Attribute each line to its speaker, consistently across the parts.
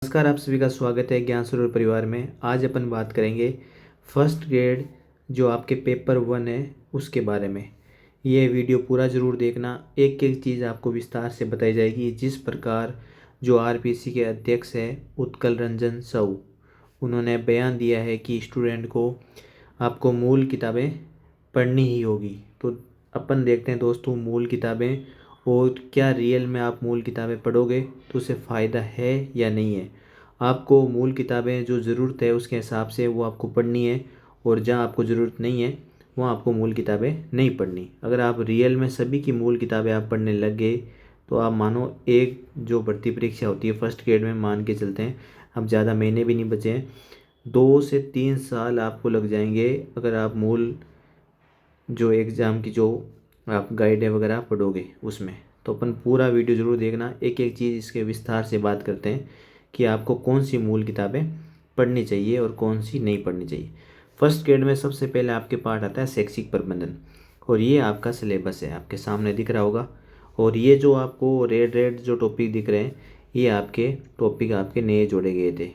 Speaker 1: नमस्कार, आप सभी का स्वागत है ज्ञान सरोवर परिवार में। आज अपन बात करेंगे फर्स्ट ग्रेड जो आपके पेपर 1 है उसके बारे में। ये वीडियो पूरा ज़रूर देखना, एक एक चीज़ आपको विस्तार से बताई जाएगी। जिस प्रकार जो आरपीसी के अध्यक्ष है उत्कल रंजन साहू, उन्होंने बयान दिया है कि स्टूडेंट को आपको मूल किताबें पढ़नी ही होगी। तो अपन देखते हैं दोस्तों मूल किताबें, और क्या रियल में आप मूल किताबें पढ़ोगे तो उसे फ़ायदा है या नहीं है। आपको मूल किताबें जो ज़रूरत है उसके हिसाब से वो आपको पढ़नी है, और जहाँ आपको ज़रूरत नहीं है वहाँ आपको मूल किताबें नहीं पढ़नी। अगर आप रियल में सभी की मूल किताबें आप पढ़ने लग गए तो आप मानो एक जो भर्ती परीक्षा होती है फर्स्ट ग्रेड में, मान के चलते हैं अब ज़्यादा महीने भी नहीं बचे हैं, 2 से 3 साल आपको लग जाएंगे अगर आप मूल जो एग्ज़ाम की जो आप गाइड वगैरह पढ़ोगे उसमें। तो अपन पूरा वीडियो ज़रूर देखना, एक एक चीज़ इसके विस्तार से बात करते हैं कि आपको कौन सी मूल किताबें पढ़नी चाहिए और कौन सी नहीं पढ़नी चाहिए। फर्स्ट ग्रेड में सबसे पहले आपके पार्ट आता है शैक्षिक प्रबंधन, और ये आपका सिलेबस है, आपके सामने दिख रहा होगा। और ये जो आपको रेड रेड जो टॉपिक दिख रहे हैं ये आपके टॉपिक आपके नए जोड़े गए थे,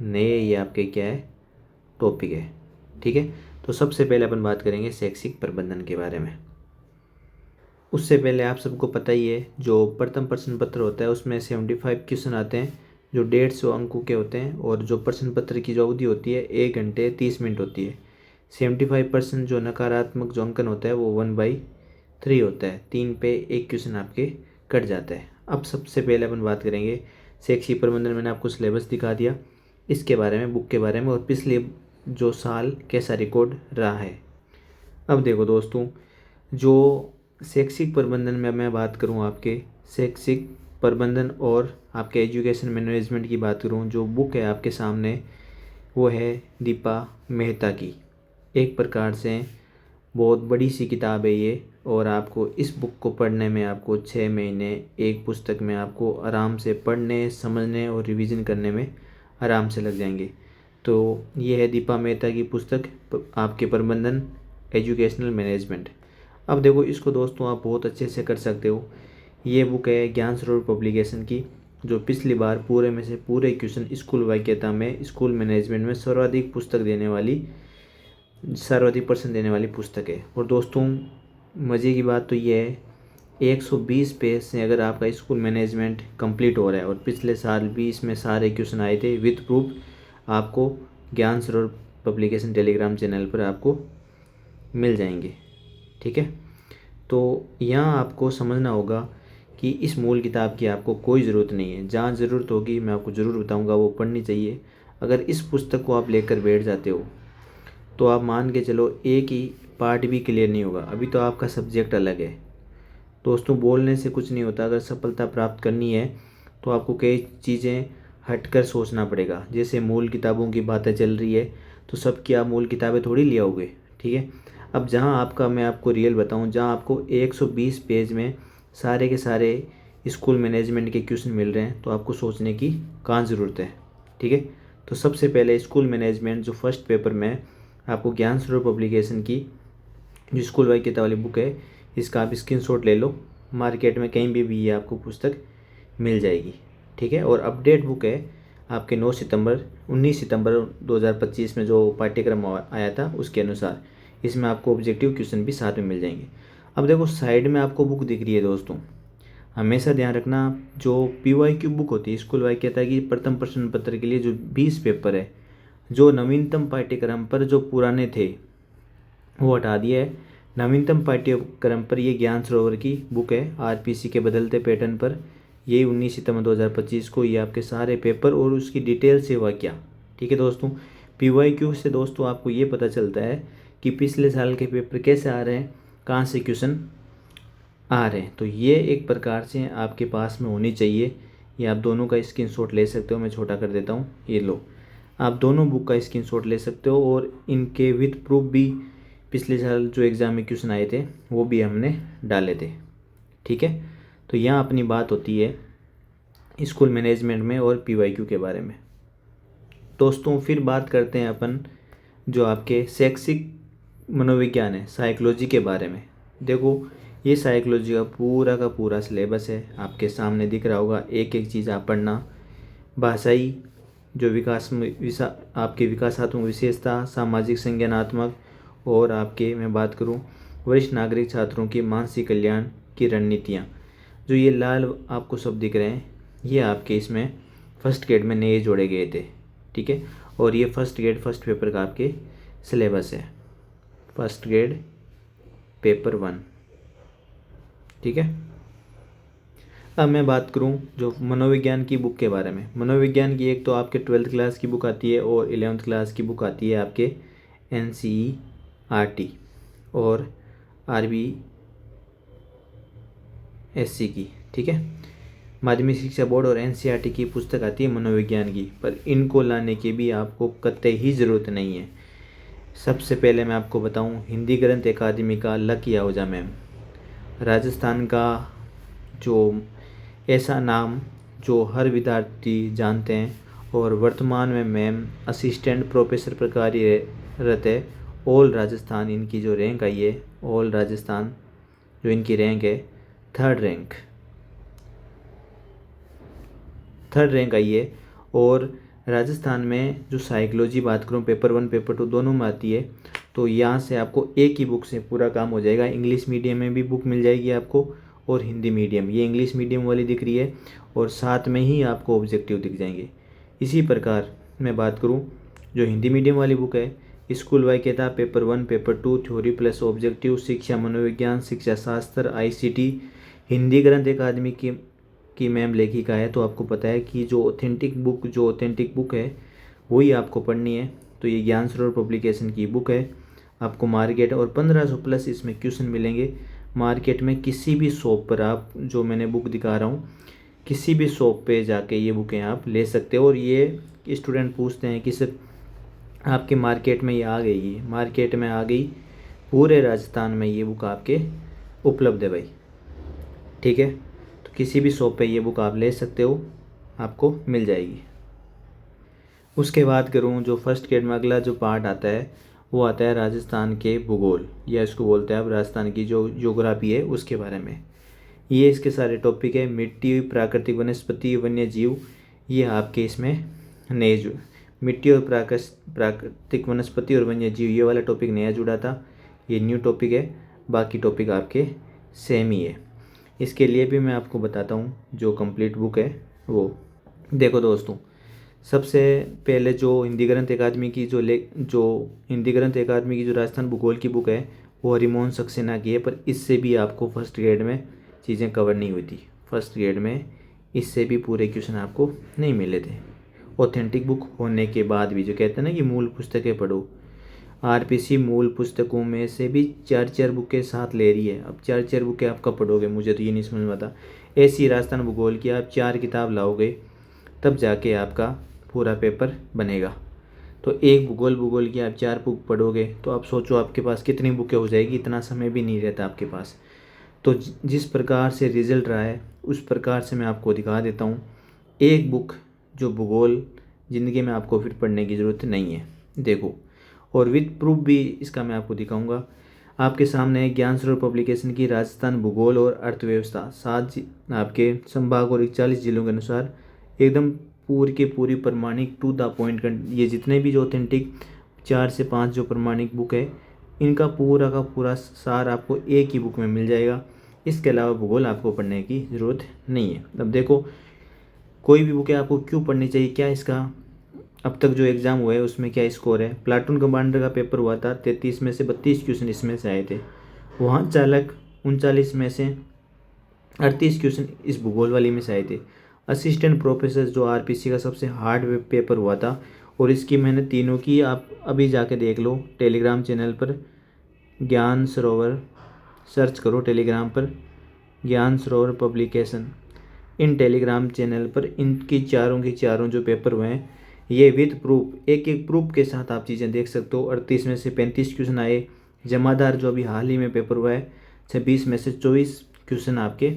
Speaker 1: नए ये आपके क्या है टॉपिक है, ठीक है। तो सबसे पहले अपन बात करेंगे शैक्षिक प्रबंधन के बारे में। उससे पहले आप सबको पता ही है जो प्रथम प्रश्न पत्र होता है उसमें 75 क्वेश्चन आते हैं जो 150 अंकों के होते हैं, और जो प्रश्न पत्र की जो अवधि होती है 1 घंटे 30 मिनट होती है। 75% जो नकारात्मक जो अंकन होता है वो 1/3 होता है, 3 पे 1 क्वेश्चन आपके कट जाता है। अब सबसे पहले अपन बात करेंगे शैक्षिक प्रबंधन। मैंने आपको सिलेबस दिखा दिया इसके बारे में, बुक के बारे में, और पिछले जो साल कैसा रिकॉर्ड रहा है। अब देखो दोस्तों, जो शैक्षिक प्रबंधन में मैं बात करूं, आपके शैक्षिक प्रबंधन और आपके एजुकेशन मैनेजमेंट की बात करूं, जो बुक है आपके सामने वो है दीपा मेहता की। एक प्रकार से बहुत बड़ी सी किताब है ये, और आपको इस बुक को पढ़ने में आपको 6 महीने एक पुस्तक में आपको आराम से पढ़ने समझने और रिवीजन करने में आराम से लग जाएंगे। तो ये है दीपा मेहता की पुस्तक आपके प्रबंधन एजुकेशनल मैनेजमेंट। अब देखो इसको दोस्तों आप बहुत अच्छे से कर सकते हो। ये बुक है ज्ञान सरोवर पब्लिकेशन की, जो पिछली बार पूरे में से पूरे क्वेश्चन स्कूल वाक्यता में स्कूल मैनेजमेंट में सर्वाधिक परसेंट देने वाली पुस्तक है। और दोस्तों मज़े की बात तो ये है 120 पेज से अगर आपका स्कूल मैनेजमेंट कंप्लीट हो रहा है, और पिछले साल भी इसमें सारे क्वेश्चन आए थे विद प्रूफ, आपको ज्ञान सरोवर पब्लिकेशन टेलीग्राम चैनल पर आपको मिल जाएंगे, ठीक है। तो यहाँ आपको समझना होगा कि इस मूल किताब की आपको कोई ज़रूरत नहीं है। जहाँ ज़रूरत होगी मैं आपको ज़रूर बताऊँगा, वो पढ़नी चाहिए। अगर इस पुस्तक को आप लेकर बैठ जाते हो तो आप मान के चलो एक ही पार्ट भी क्लियर नहीं होगा। अभी तो आपका सब्जेक्ट अलग है दोस्तों, बोलने से कुछ नहीं होता। अगर सफलता प्राप्त करनी है तो आपको कई चीज़ें हटकर सोचना पड़ेगा। जैसे मूल किताबों की बातें चल रही है तो सबकी आप मूल किताबें थोड़ी ले आओगे, ठीक है। अब जहाँ आपका मैं आपको रियल बताऊँ, जहाँ आपको 120 पेज में सारे के सारे स्कूल मैनेजमेंट के क्वेश्चन मिल रहे हैं, तो आपको सोचने की कहाँ ज़रूरत है, ठीक है। तो सबसे पहले स्कूल मैनेजमेंट जो फर्स्ट पेपर में आपको ज्ञान सरोवर पब्लिकेशन की जो स्कूल वाई किताब वाली बुक है, इसका आप स्क्रीनशॉट ले लो। मार्केट में कहीं भी ये आपको पुस्तक मिल जाएगी, ठीक है। और अपडेट बुक है आपके 19 सितंबर 2025 में जो पाठ्यक्रम आया था उसके अनुसार। इसमें आपको ऑब्जेक्टिव क्वेश्चन भी साथ में मिल जाएंगे। अब देखो साइड में आपको बुक दिख रही है दोस्तों, हमेशा ध्यान रखना जो PYQ बुक होती है स्कूल वाक्यता की प्रथम प्रश्न पत्र के लिए जो 20 पेपर है, जो नवीनतम पाठ्यक्रम पर जो पुराने थे वो हटा दिया है। नवीनतम पाठ्यक्रम पर ये ज्ञान सरोवर की बुक है आरपीसी के बदलते पैटर्न पर। यही 19 सितंबर 2025 को ये आपके सारे पेपर और उसकी डिटेल से हुआ क्या, ठीक है दोस्तों। PYQ से दोस्तों आपको ये पता चलता है कि पिछले साल के पेपर कैसे आ रहे हैं, कहाँ से क्वेश्चन आ रहे हैं। तो ये एक प्रकार से आपके पास में होनी चाहिए। ये आप दोनों का स्क्रीनशॉट ले सकते हो, मैं छोटा कर देता हूँ, ये लो। आप दोनों बुक का स्क्रीनशॉट ले सकते हो, और इनके विद प्रूफ भी पिछले साल जो एग्ज़ाम में क्वेश्चन आए थे वो भी हमने डाले थे, ठीक है। तो यहाँ अपनी बात होती है स्कूल मैनेजमेंट में और PYQ के बारे में। दोस्तों फिर बात करते हैं अपन जो आपके शैक्षिक मनोविज्ञान है साइकोलॉजी के बारे में। देखो ये साइकोलॉजी का पूरा सिलेबस है आपके सामने दिख रहा होगा, एक एक चीज़ आप पढ़ना। भाषाई जो आपके विकासात्मक विशेषता, सामाजिक संज्ञानात्मक, और आपके मैं बात करूं वरिष्ठ नागरिक छात्रों के मानसिक कल्याण की रणनीतियाँ। जो ये लाल आपको सब दिख रहे हैं ये आपके इसमें फर्स्ट ग्रेड में नए जोड़े गए थे, ठीक है। और ये फर्स्ट ग्रेड फर्स्ट पेपर का आपके सिलेबस है, फर्स्ट ग्रेड पेपर 1, ठीक है। अब मैं बात करूं जो मनोविज्ञान की बुक के बारे में। मनोविज्ञान की एक तो आपके 12th क्लास की बुक आती है और 11th क्लास की बुक आती है आपके NCERT और RBSC की, ठीक है। माध्यमिक शिक्षा बोर्ड और NCERT की पुस्तक आती है मनोविज्ञान की, पर इनको लाने की भी आपको कतई ही ज़रूरत नहीं है। सबसे पहले मैं आपको बताऊं हिंदी ग्रंथ अकादमी का लकी आहूजा मैम, राजस्थान का जो ऐसा नाम जो हर विद्यार्थी जानते हैं, और वर्तमान में मैम असिस्टेंट प्रोफेसर पर कार्यरत है। ऑल राजस्थान इनकी जो रैंक आई है, ऑल राजस्थान जो इनकी रैंक है थर्ड रैंक आई है। और राजस्थान में जो साइकोलॉजी बात करूँ पेपर 1 पेपर 2 दोनों में आती है, तो यहाँ से आपको एक ही बुक से पूरा काम हो जाएगा। इंग्लिश मीडियम में भी बुक मिल जाएगी आपको और हिंदी मीडियम, ये इंग्लिश मीडियम वाली दिख रही है, और साथ में ही आपको ऑब्जेक्टिव दिख जाएंगे। इसी प्रकार मैं बात करूँ जो हिंदी मीडियम वाली बुक है, स्कूल वाई किताब paper 1 paper 2 theory plus objective, शिक्षा मनोविज्ञान, शिक्षा शास्त्र, ICT, हिंदी ग्रंथ अकादमी की मैम लेखिका है। तो आपको पता है कि जो ऑथेंटिक बुक है वही आपको पढ़नी है। तो ये ज्ञान सरोवर पब्लिकेशन की बुक है, आपको मार्केट और 1500 प्लस इसमें क्वेश्चन मिलेंगे। मार्केट में किसी भी शॉप पर आप जो मैंने बुक दिखा रहा हूँ किसी भी शॉप पे जाके ये बुकें आप ले सकते हो। और ये स्टूडेंट पूछते हैं कि सर आपके मार्केट में ये आ गई, मार्केट में आ गई, पूरे राजस्थान में ये बुक आपके उपलब्ध है भाई, ठीक है। तो किसी भी शॉप पे ये बुक आप ले सकते हो, आपको मिल जाएगी। उसके बाद करूँ जो फर्स्ट ग्रेड में अगला जो पार्ट आता है वो आता है राजस्थान के भूगोल, या इसको बोलते हैं अब राजस्थान की जो ज्योग्राफी है उसके बारे में। ये इसके सारे टॉपिक है, मिट्टी, प्राकृतिक वनस्पति, वन्य जीव, ये आपके इसमें नए जो मिट्टी और प्राकृतिक वनस्पति और वन्य जीव ये वाला टॉपिक नया जुड़ा था, ये न्यू टॉपिक है। बाकी टॉपिक आपके सेम ही है। इसके लिए भी मैं आपको बताता हूँ जो कंप्लीट बुक है वो। देखो दोस्तों, सबसे पहले जो हिंदी ग्रंथ अकादमी की जो राजस्थान भूगोल की बुक है वो हरिमोहन सक्सेना की है, पर इससे भी आपको फर्स्ट ग्रेड में चीज़ें कवर नहीं हुई थी। फर्स्ट ग्रेड में इससे भी पूरे क्वेश्चन आपको नहीं मिले थे। ऑथेंटिक बुक होने के बाद भी जो कहते हैं ना कि मूल पुस्तकें पढ़ो, RPC मूल पुस्तकों में से भी 4 बुकें साथ ले रही है। अब 4 बुकें आप कब पढ़ोगे, मुझे तो ये नहीं समझ में आता। ऐसी राजस्थान भूगोल की आप 4 किताब लाओगे तब जाके आपका पूरा पेपर बनेगा। तो एक भूगोल की आप 4 बुक पढ़ोगे तो आप सोचो आपके पास कितनी बुकें हो जाएगी, इतना समय भी नहीं रहता आपके पास। तो जिस प्रकार से रिज़ल्ट रहा है उस प्रकार से मैं आपको दिखा देता हूँ। एक बुक जो भूगोल ज़िंदगी में आपको फिर पढ़ने की ज़रूरत नहीं है, देखो। और विद प्रूफ भी इसका मैं आपको दिखाऊंगा। आपके सामने है ज्ञान सरोवर पब्लिकेशन की राजस्थान भूगोल और अर्थव्यवस्था, 7 आपके संभाग और 41 जिलों के अनुसार एकदम पूरी की पूरी प्रमाणिक टू द पॉइंट। ये जितने भी जो ऑथेंटिक 4 से 5 जो प्रमाणिक बुक है इनका पूरा का पूरा सार आपको एक ही बुक में मिल जाएगा। इसके अलावा भूगोल आपको पढ़ने की ज़रूरत नहीं है। अब देखो, कोई भी बुक है आपको क्यों पढ़नी चाहिए, क्या इसका अब तक जो एग्ज़ाम हुआ है उसमें क्या स्कोर है। प्लाटून कमांडर का पेपर हुआ था, 33 में से 32 क्वेश्चन इसमें से आए थे। वहाँ चालक 39 में से 38 क्वेश्चन इस भूगोल वाली में से आए थे। असिस्टेंट प्रोफेसर जो RPC का सबसे हार्ड पेपर हुआ था, और इसकी मैंने तीनों की आप अभी जाके देख लो टेलीग्राम चैनल पर, ज्ञान सरोवर सर्च करो टेलीग्राम पर, ज्ञान सरोवर पब्लिकेशन, इन टेलीग्राम चैनल पर इनकी चारों की चारों जो पेपर हुए हैं ये विद प्रूफ, एक एक प्रूफ के साथ आप चीज़ें देख सकते हो। 38 में से 35 क्वेश्चन आए। जमादार जो अभी हाल ही में पेपर हुआ है 26 में से 24 क्वेश्चन आपके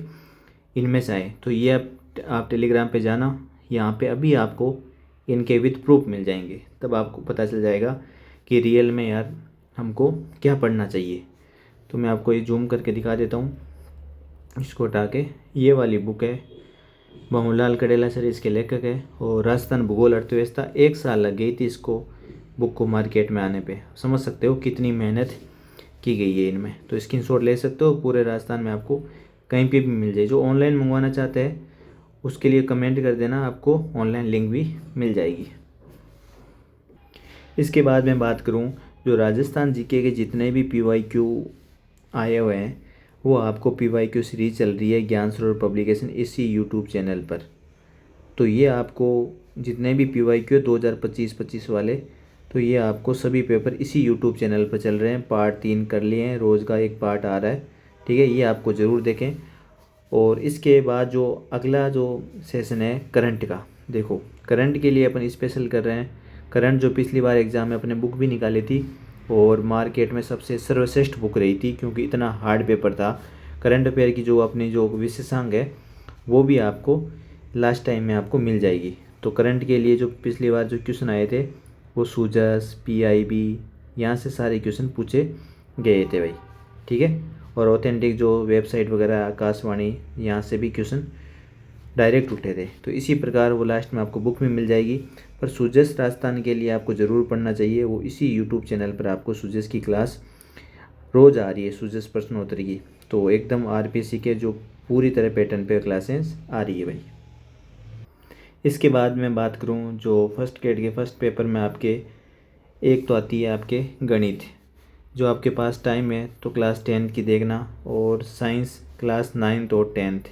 Speaker 1: इनमें से आए। तो ये आप टेलीग्राम पे जाना, यहाँ पे अभी आपको इनके विद प्रूफ मिल जाएंगे, तब आपको पता चल जाएगा कि रियल में यार हमको क्या पढ़ना चाहिए। तो मैं आपको ये जूम करके दिखा देता हूँ, इसको हटा के। ये वाली बुक है बाबूलाल कडेला सर इसके लेखक है। और राजस्थान भूगोल अर्थव्यवस्था 1 साल लग गई थी इसको बुक को मार्केट में आने पे। समझ सकते हो कितनी मेहनत की गई है इनमें। तो स्क्रीनशॉट ले सकते हो, पूरे राजस्थान में आपको कहीं पे भी मिल जाए। जो ऑनलाइन मंगवाना चाहते हैं उसके लिए कमेंट कर देना, आपको ऑनलाइन लिंक भी मिल जाएगी। इसके बाद मैं बात करूं, जो राजस्थान जीके के जितने भी PYQ आए हुए हैं वो आपको PYQ सीरीज चल रही है ज्ञान सरोवर पब्लिकेशन इसी यूट्यूब चैनल पर। तो ये आपको जितने भी PYQ 2025 वाले, तो ये आपको सभी पेपर इसी यूट्यूब चैनल पर चल रहे हैं। पार्ट 3 कर लिए हैं, रोज़ का एक पार्ट आ रहा है, ठीक है। ये आपको ज़रूर देखें। और इसके बाद जो अगला जो सेशन है करंट का, देखो करंट के लिए अपन स्पेशल कर रहे हैं। करंट जो पिछली बार एग्ज़ाम में अपने बुक भी निकाली थी और मार्केट में सबसे सर्वश्रेष्ठ बुक रही थी, क्योंकि इतना हार्ड पेपर था। करंट अफेयर की जो अपनी जो विशेषांक है वो भी आपको लास्ट टाइम में आपको मिल जाएगी। तो करंट के लिए जो पिछली बार जो क्वेश्चन आए थे वो सूजस, PIB, यहाँ से सारे क्वेश्चन पूछे गए थे भाई, ठीक है। और ऑथेंटिक जो वेबसाइट वगैरह आकाशवाणी, यहाँ से भी क्वेश्चन डायरेक्ट उठे थे। तो इसी प्रकार वो लास्ट में आपको बुक में मिल जाएगी। पर सूजस राजस्थान के लिए आपको ज़रूर पढ़ना चाहिए। वो इसी यूट्यूब चैनल पर आपको सूजस की क्लास रोज़ आ रही है, सूजस प्रश्नोत्तरी की। तो एकदम RPC के जो पूरी तरह पैटर्न पे क्लासेस आ रही है भाई। इसके बाद मैं बात करूं, जो फर्स्ट ग्रेड के फर्स्ट पेपर में आपके एक तो आती है आपके गणित। जो आपके पास टाइम है तो क्लास 10 की देखना, और साइंस क्लास 9 और 10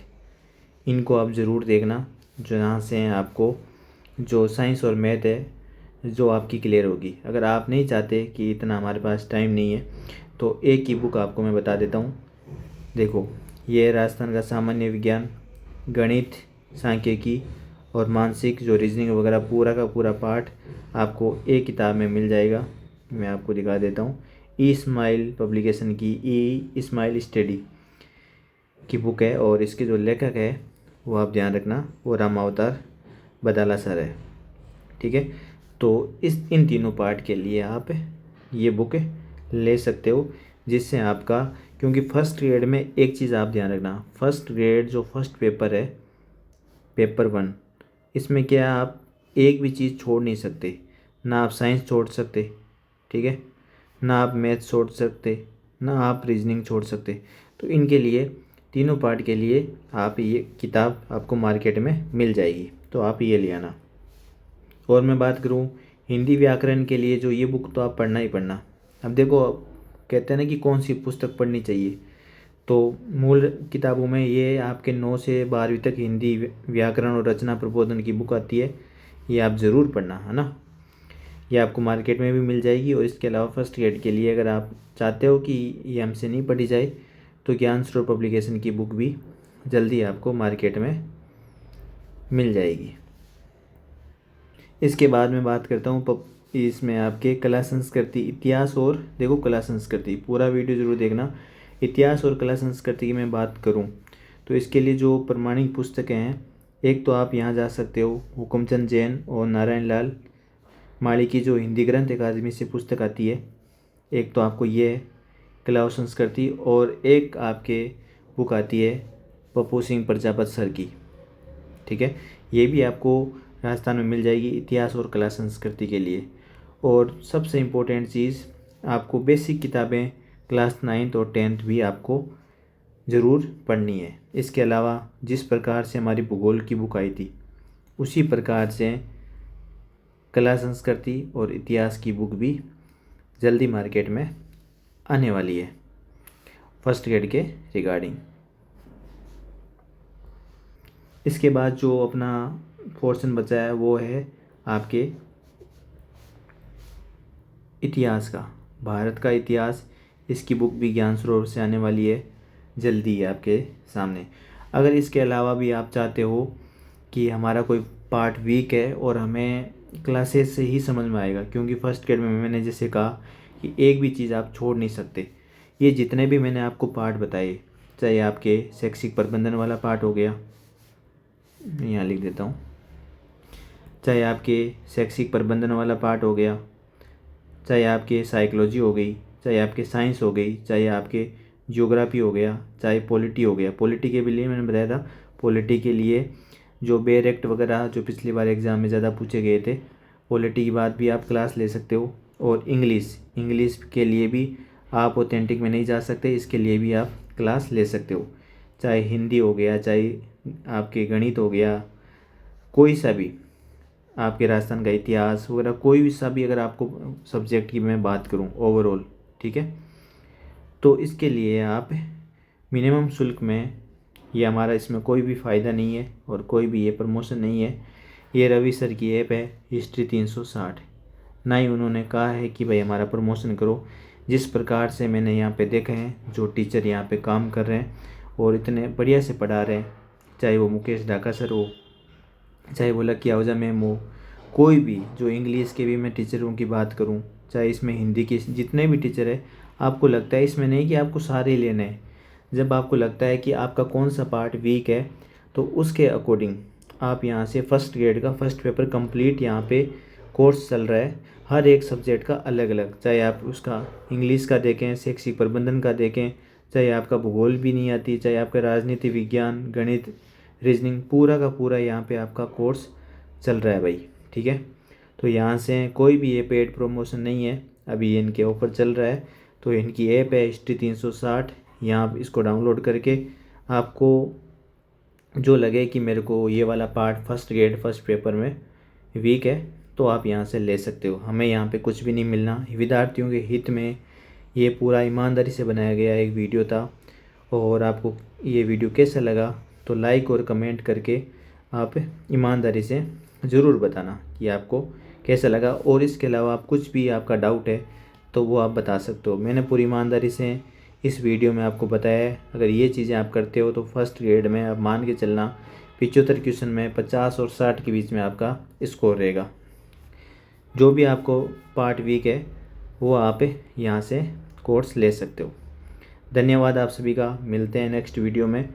Speaker 1: इनको आप ज़रूर देखना। जो यहाँ से आपको जो साइंस और मैथ है जो आपकी क्लियर होगी। अगर आप नहीं चाहते कि इतना हमारे पास टाइम नहीं है तो एक ही बुक आपको मैं बता देता हूँ। देखो ये राजस्थान का सामान्य विज्ञान, गणित, सांख्यिकी और मानसिक जो रीजनिंग वगैरह पूरा का पूरा पार्ट आपको एक किताब में मिल जाएगा। मैं आपको दिखा देता हूँ। इस्माइल पब्लिकेशन की इस्माइल स्टडी की बुक है, और इसके जो लेखक है वो आप ध्यान रखना, वो रामावतार बदाला सर है, ठीक है। तो इन तीनों पार्ट के लिए आप ये बुक ले सकते हो, जिससे आपका, क्योंकि फर्स्ट ग्रेड में एक चीज़ आप ध्यान रखना, फर्स्ट ग्रेड जो फर्स्ट पेपर है पेपर 1, इसमें क्या आप एक भी चीज़ छोड़ नहीं सकते। ना आप साइंस छोड़ सकते, ठीक है, ना आप मैथ छोड़ सकते, ना आप रीजनिंग छोड़ सकते। तो इनके लिए तीनों पार्ट के लिए आप ये किताब आपको मार्केट में मिल जाएगी, तो आप ये ले आना। और मैं बात करूँ हिंदी व्याकरण के लिए, जो ये बुक तो आप पढ़ना ही पढ़ना। अब देखो कहते हैं ना कि कौन सी पुस्तक पढ़नी चाहिए, तो मूल किताबों में ये आपके 9 से 12वीं तक हिंदी व्याकरण और रचना प्रबोधन की बुक आती है, ये आप ज़रूर पढ़ना, है ना। ये आपको मार्केट में भी मिल जाएगी। और इसके अलावा फर्स्ट ग्रेड के लिए अगर आप चाहते हो कि ये हमसे नहीं पढ़ी जाए तो ज्ञान सरोवर पब्लिकेशन की बुक भी जल्दी आपको मार्केट में मिल जाएगी। इसके बाद मैं बात करता हूँ इसमें आपके कला संस्कृति इतिहास, और देखो कला संस्कृति पूरा वीडियो ज़रूर देखना। इतिहास और कला संस्कृति की मैं बात करूँ तो इसके लिए जो प्रमाणिक पुस्तकें हैं, एक तो आप यहाँ जा सकते हो हुकुमचंद जैन और नारायण लाल माली की जो हिंदी ग्रंथ अकादमी से पुस्तक आती है। एक तो आपको ये कला और संस्कृति, और एक आपके बुक आती है पप्पू सिंह प्रजापत सर की, ठीक है। ये भी आपको राजस्थान में मिल जाएगी इतिहास और कला संस्कृति के लिए। और सबसे इम्पोर्टेंट चीज़, आपको बेसिक किताबें क्लास 9 और 10 भी आपको ज़रूर पढ़नी है। इसके अलावा जिस प्रकार से हमारी भूगोल की बुक आई थी उसी प्रकार से कला संस्कृति और इतिहास की बुक भी जल्दी मार्केट में आने वाली है फर्स्ट ग्रेड के रिगार्डिंग। इसके बाद जो अपना पोर्शन बचा है वो है आपके इतिहास का, भारत का इतिहास। इसकी बुक भी ज्ञान सरोवर से आने वाली है, जल्दी है आपके सामने। अगर इसके अलावा भी आप चाहते हो कि हमारा कोई पार्ट वीक है और हमें क्लासेस से ही समझ में आएगा, क्योंकि फर्स्ट ग्रेड में मैंने जैसे कहा कि एक भी चीज़ आप छोड़ नहीं सकते। ये जितने भी मैंने आपको पार्ट बताए, चाहे आपके शैक्षिक प्रबंधन वाला पार्ट हो गया, यहाँ लिख देता हूँ, चाहे आपके शैक्षिक प्रबंधन वाला पार्ट हो गया, चाहे आपके साइकोलॉजी हो गई, चाहे आपके साइंस हो गई, चाहे आपके जियोग्राफी हो गया, चाहे पॉलिटी हो गया। पॉलिटी के लिए मैंने बताया था, पॉलिटी के लिए जो बेरेक्ट वगैरह जो पिछली बार एग्ज़ाम में ज़्यादा पूछे गए थे, पॉलिटी की बात भी आप क्लास ले सकते हो। और इंग्लिश के लिए भी आप ऑथेंटिक में नहीं जा सकते, इसके लिए भी आप क्लास ले सकते हो। चाहे हिंदी हो गया, चाहे आपके गणित हो गया, कोई सा भी, आपके राजस्थान का इतिहास वगैरह, कोई भी सा भी अगर आपको सब्जेक्ट की मैं बात करूं ओवरऑल, ठीक है, तो इसके लिए आप मिनिमम शुल्क में, ये हमारा इसमें कोई भी फ़ायदा नहीं है और कोई भी ये प्रमोशन नहीं है। ये रवि सर की ऐप है हिस्ट्री 360, ना ही उन्होंने कहा है कि भाई हमारा प्रमोशन करो। जिस प्रकार से मैंने यहाँ पे देखा है, जो टीचर यहाँ पे काम कर रहे हैं और इतने बढ़िया से पढ़ा रहे हैं, चाहे वो मुकेश ढाका सर हो, चाहे वो लकी आहूजा मैम हो, कोई भी, जो इंग्लिश के भी मैं टीचरों की बात करूं, चाहे इसमें हिंदी के जितने भी टीचर है, आपको लगता है इसमें नहीं कि आपको सारे लेने हैं। जब आपको लगता है कि आपका कौन सा पार्ट वीक है, तो उसके अकॉर्डिंग आप यहाँ से फर्स्ट ग्रेड का फर्स्ट पेपर कंप्लीट यहाँ पे कोर्स चल रहा है, हर एक सब्जेक्ट का अलग अलग। चाहे आप उसका इंग्लिश का देखें, शैक्षिक प्रबंधन का देखें, चाहे आपका भूगोल भी नहीं आती, चाहे आपका राजनीति विज्ञान, गणित, रीजनिंग, पूरा का पूरा यहाँ पे आपका कोर्स चल रहा है भाई, ठीक है। तो यहाँ से कोई भी ये पेड प्रमोशन नहीं है, अभी ये इनके ऑफर चल रहा है। तो इनकी ऐप है हिस्ट्री 360, यहाँ आप इसको डाउनलोड करके आपको जो लगे कि मेरे को ये वाला part first grade first paper में वीक है, तो आप यहाँ से ले सकते हो। हमें यहाँ पे कुछ भी नहीं मिलना, विद्यार्थियों के हित में ये पूरा ईमानदारी से बनाया गया एक वीडियो था। और आपको ये वीडियो कैसा लगा तो लाइक और कमेंट करके आप ईमानदारी से ज़रूर बताना कि आपको कैसा लगा। और इसके अलावा आप कुछ भी आपका डाउट है तो वो आप बता सकते हो। मैंने पूरी ईमानदारी से इस वीडियो में आपको बताया है। अगर ये चीज़ें आप करते हो तो फर्स्ट ग्रेड में आप मान के चलना 75 क्वेश्चन में 50 और 60 के बीच में आपका स्कोर रहेगा। जो भी आपको पार्ट वीक है वो आप यहाँ से कोर्स ले सकते हो। धन्यवाद आप सभी का, मिलते हैं नेक्स्ट वीडियो में।